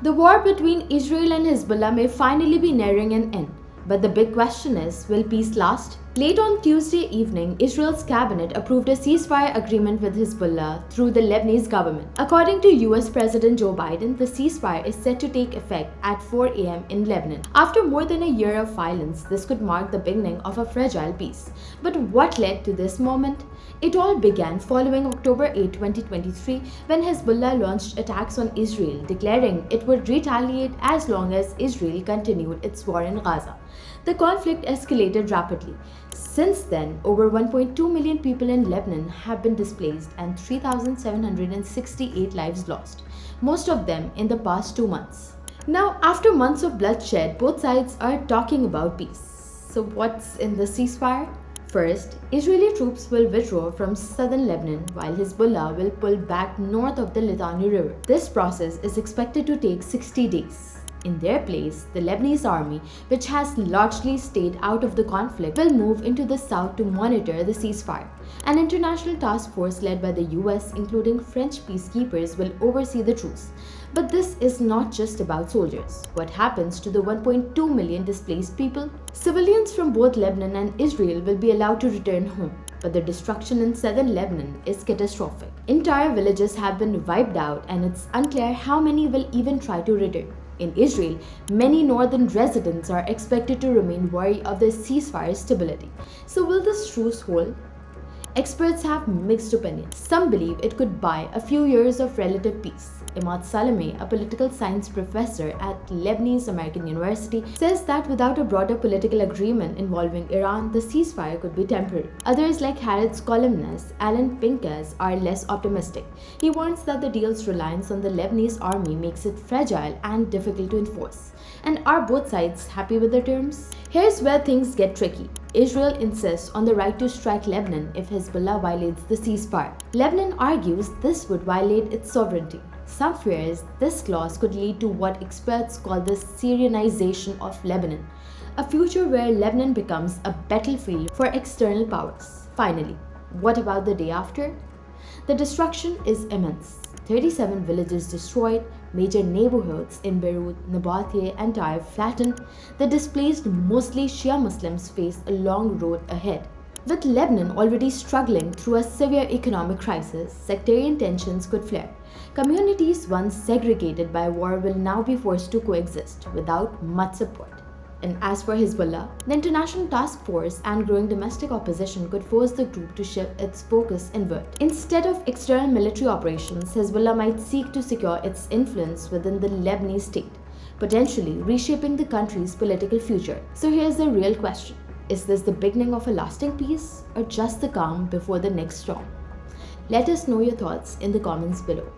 The war between Israel and Hezbollah may finally be nearing an end. But the big question is, will peace last? Late on Tuesday evening, Israel's cabinet approved a ceasefire agreement with Hezbollah through the Lebanese government. According to US President Joe Biden, the ceasefire is set to take effect at 4 a.m. in Lebanon. After more than a year of violence, this could mark the beginning of a fragile peace. But what led to this moment? It all began following October 8, 2023, when Hezbollah launched attacks on Israel, declaring it would retaliate as long as Israel continued its war in Gaza. The conflict escalated rapidly. Since then, over 1.2 million people in Lebanon have been displaced and 3,768 lives lost, most of them in the past 2 months. Now, after months of bloodshed, both sides are talking about peace. So what's in the ceasefire? First, Israeli troops will withdraw from southern Lebanon while Hezbollah will pull back north of the Litani River. This process is expected to take 60 days. In their place, the Lebanese army, which has largely stayed out of the conflict, will move into the south to monitor the ceasefire. An international task force led by the US, including French peacekeepers, will oversee the truce. But this is not just about soldiers. What happens to the 1.2 million displaced people? Civilians from both Lebanon and Israel will be allowed to return home. But the destruction in southern Lebanon is catastrophic. Entire villages have been wiped out, and it's unclear how many will even try to return. In Israel, many northern residents are expected to remain wary of the ceasefire stability. So will this truce hold? Experts have mixed opinions. Some believe it could buy a few years of relative peace. Imad Salameh, a political science professor at Lebanese American University, says that without a broader political agreement involving Iran, the ceasefire could be temporary. Others, like Haaretz columnist Alan Pincus, are less optimistic. He warns that the deal's reliance on the Lebanese army makes it fragile and difficult to enforce. And are both sides happy with the terms? Here's where things get tricky. Israel insists on the right to strike Lebanon if Hezbollah violates the ceasefire. Lebanon argues this would violate its sovereignty. Some fears this clause could lead to what experts call the Syrianization of Lebanon, a future where Lebanon becomes a battlefield for external powers. Finally, what about the day after? The destruction is immense. 37 villages destroyed, major neighborhoods in Beirut, Nabatea, and Tyre flattened. The displaced, mostly Shia Muslims face a long road ahead. With Lebanon already struggling through a severe economic crisis, sectarian tensions could flare. Communities once segregated by war will now be forced to coexist without much support. And as for Hezbollah, the international task force and growing domestic opposition could force the group to shift its focus inward. Instead of external military operations, Hezbollah might seek to secure its influence within the Lebanese state, potentially reshaping the country's political future. So here's the real question. Is this the beginning of a lasting peace or just the calm before the next storm? Let us know your thoughts in the comments below.